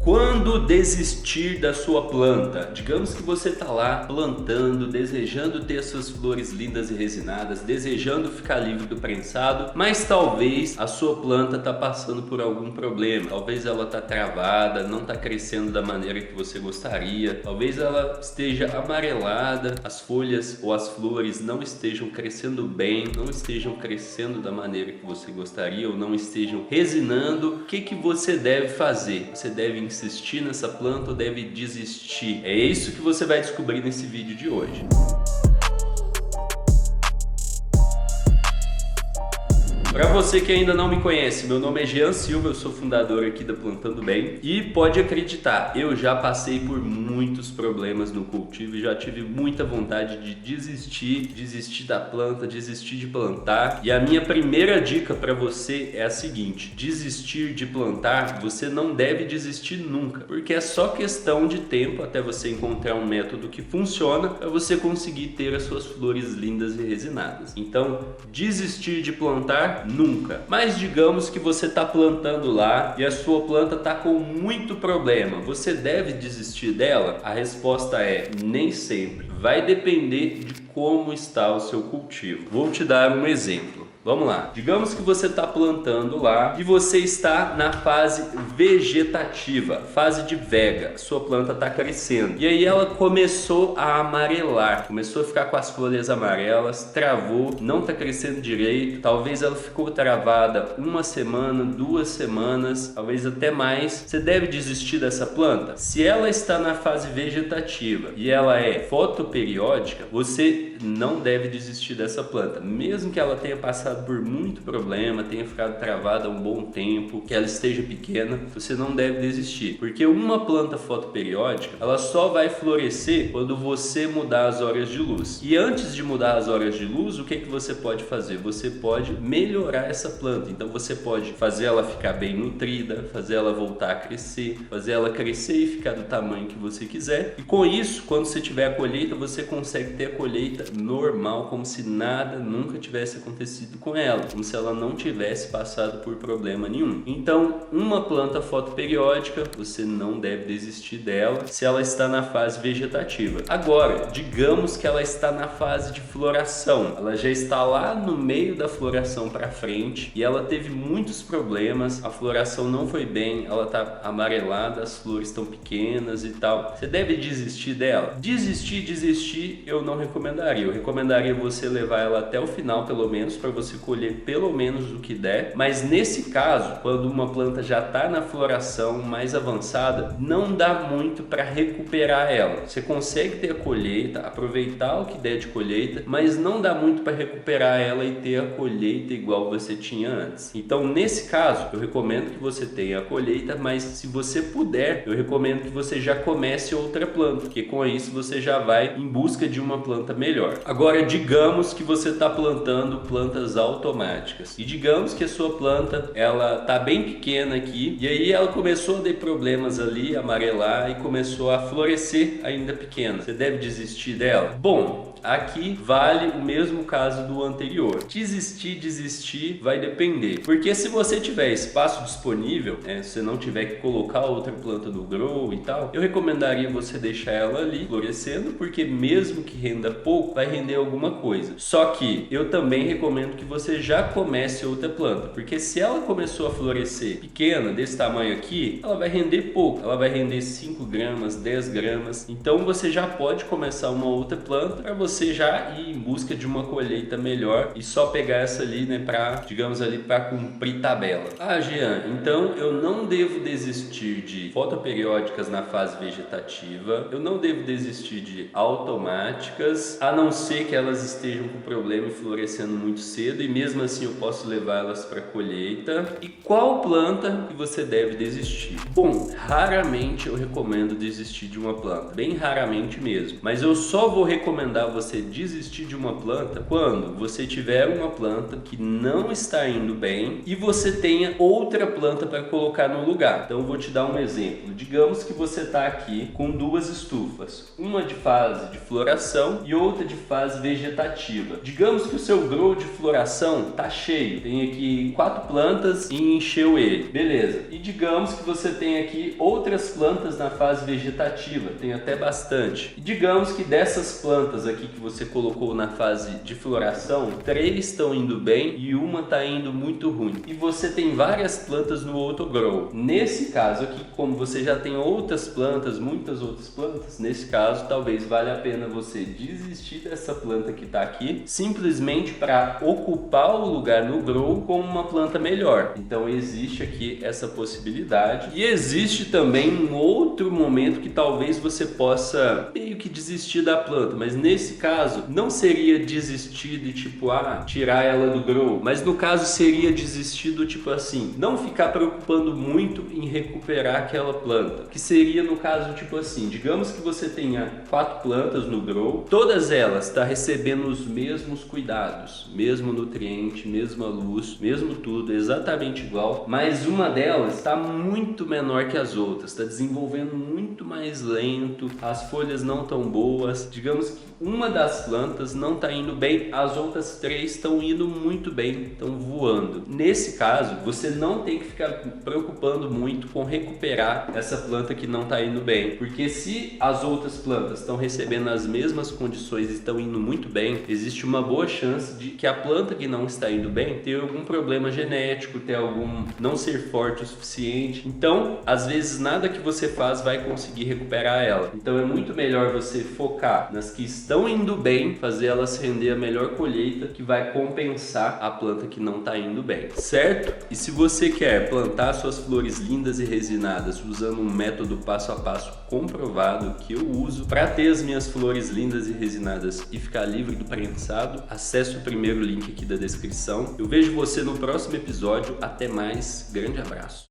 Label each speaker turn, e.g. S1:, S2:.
S1: Quando desistir da sua planta? Digamos que você está lá plantando, desejando ter as suas flores lindas e resinadas, desejando ficar livre do prensado, mas talvez a sua planta está passando por algum problema. Talvez ela está travada, não está crescendo da maneira que você gostaria, talvez ela esteja amarelada, as folhas ou as flores não estejam crescendo bem, não estejam crescendo da maneira que você gostaria ou não estejam resinando. O que você deve fazer? Você deve insistir nessa planta ou deve desistir? É isso que você vai descobrir nesse vídeo de hoje. Para você que ainda não me conhece, meu nome é Jean Silva, eu sou fundador aqui da Plantando Bem e pode acreditar, eu já passei por muitos problemas no cultivo e já tive muita vontade de desistir da planta, desistir de plantar. E a minha primeira dica para você é a seguinte: desistir de plantar, você não deve desistir nunca, porque é só questão de tempo até você encontrar um método que funciona para você conseguir ter as suas flores lindas e resinadas. Então, desistir de plantar nunca. Mas digamos que você está plantando lá e a sua planta está com muito problema. Você deve desistir dela? A resposta é nem sempre. Vai depender de como está o seu cultivo. Vou te dar um exemplo. Vamos lá. Digamos que você está plantando lá e você está na fase vegetativa, fase de vega. Sua planta está crescendo. E aí ela começou a amarelar, começou a ficar com as folhas amarelas, travou, não está crescendo direito. Talvez ela ficou travada uma semana, 2 semanas, talvez até mais. Você deve desistir dessa planta? Se ela está na fase vegetativa e ela é fotoperiódica, você não deve desistir dessa planta, mesmo que ela tenha passado por muito problema, tenha ficado travada há um bom tempo, que ela esteja pequena, você não deve desistir, porque uma planta fotoperiódica, ela só vai florescer quando você mudar as horas de luz. E antes de mudar as horas de luz, o que você pode fazer? Você pode melhorar essa planta. Então você pode fazer ela ficar bem nutrida, fazer ela voltar a crescer, fazer ela crescer e ficar do tamanho que você quiser. E com isso, quando você tiver a colheita, você consegue ter a colheita normal, como se nada nunca tivesse acontecido com ela, como se ela não tivesse passado por problema nenhum. Então, uma planta fotoperiódica, você não deve desistir dela se ela está na fase vegetativa. Agora, digamos que ela está na fase de floração, ela já está lá no meio da floração para frente e ela teve muitos problemas, a floração não foi bem, ela está amarelada, as flores estão pequenas e tal. Você deve desistir dela? Desistir, eu não recomendaria. Eu recomendaria você levar ela até o final, pelo menos, para você colher pelo menos o que der. Mas nesse caso, quando uma planta já está na floração mais avançada, não dá muito para recuperar ela. Você consegue ter a colheita, aproveitar o que der de colheita, mas não dá muito para recuperar ela e ter a colheita igual você tinha antes. Então, nesse caso, eu recomendo que você tenha a colheita, mas se você puder, eu recomendo que você já comece outra planta, porque com isso você já vai em busca de uma planta melhor. Agora, digamos que você está plantando plantas automáticas e digamos que a sua planta ela tá bem pequena aqui e aí ela começou a ter problemas ali, amarelar e começou a florescer ainda pequena. Você deve desistir dela? Bom, aqui vale o mesmo caso do anterior. Desistir vai depender, porque se você tiver espaço disponível, se você não tiver que colocar outra planta no grow e tal, eu recomendaria você deixar ela ali florescendo, porque mesmo que renda pouco, vai render alguma coisa. Só que eu também recomendo que você já comece outra planta, porque se ela começou a florescer pequena, desse tamanho aqui, ela vai render pouco, ela vai render 5 gramas, 10 gramas, então você já pode começar uma outra planta para você já ir em busca de uma colheita melhor e só pegar essa ali, digamos ali, para cumprir tabela. Ah, Jean, então eu não devo desistir de fotoperiódicas na fase vegetativa, eu não devo desistir de automáticas, a não ser que elas estejam com problema e florescendo muito cedo, e mesmo assim eu posso levá-las para colheita. E qual planta que você deve desistir? Bom, raramente eu recomendo desistir de uma planta, bem raramente mesmo, mas eu só vou recomendar você você desistir de uma planta quando você tiver uma planta que não está indo bem e você tenha outra planta para colocar no lugar. Então eu vou te dar um exemplo. Digamos que você está aqui com duas estufas, uma de fase de floração e outra de fase vegetativa. Digamos que o seu grow de floração está cheio, tem aqui 4 plantas e encheu ele, beleza. E digamos que você tem aqui outras plantas na fase vegetativa, tem até bastante. E digamos que dessas plantas aqui que você colocou na fase de floração, 3 estão indo bem e uma está indo muito ruim. E você tem várias plantas no outro grow. Nesse caso aqui, como você já tem outras plantas, muitas outras plantas, nesse caso talvez valha a pena você desistir dessa planta que está aqui, simplesmente para ocupar o lugar no grow com uma planta melhor. Então existe aqui essa possibilidade. E existe também um outro momento que talvez você possa meio que desistir da planta, mas nesse caso não seria desistir de tipo, tirar ela do grow, mas no caso seria desistir do tipo assim, não ficar preocupando muito em recuperar aquela planta, que seria no caso tipo assim, digamos que você tenha 4 plantas no grow, todas elas estão recebendo os mesmos cuidados, mesmo nutriente, mesma luz, mesmo tudo, exatamente igual, mas uma delas está muito menor que as outras, está desenvolvendo muito mais lento, as folhas não estão boas, digamos que uma das plantas não está indo bem, as outras 3 estão indo muito bem, estão voando. Nesse caso, você não tem que ficar preocupando muito com recuperar essa planta que não está indo bem, porque se as outras plantas estão recebendo as mesmas condições e estão indo muito bem, existe uma boa chance de que a planta que não está indo bem ter algum problema genético, ter algum não ser forte o suficiente. Então, às vezes nada que você faz vai conseguir recuperar ela. Então é muito melhor você focar nas que estão indo bem, fazer elas render a melhor colheita, que vai compensar a planta que não está indo bem, certo? E se você quer plantar suas flores lindas e resinadas usando um método passo a passo comprovado que eu uso para ter as minhas flores lindas e resinadas e ficar livre do prensado, acesse o primeiro link aqui da descrição. Eu vejo você no próximo episódio. Até mais, grande abraço.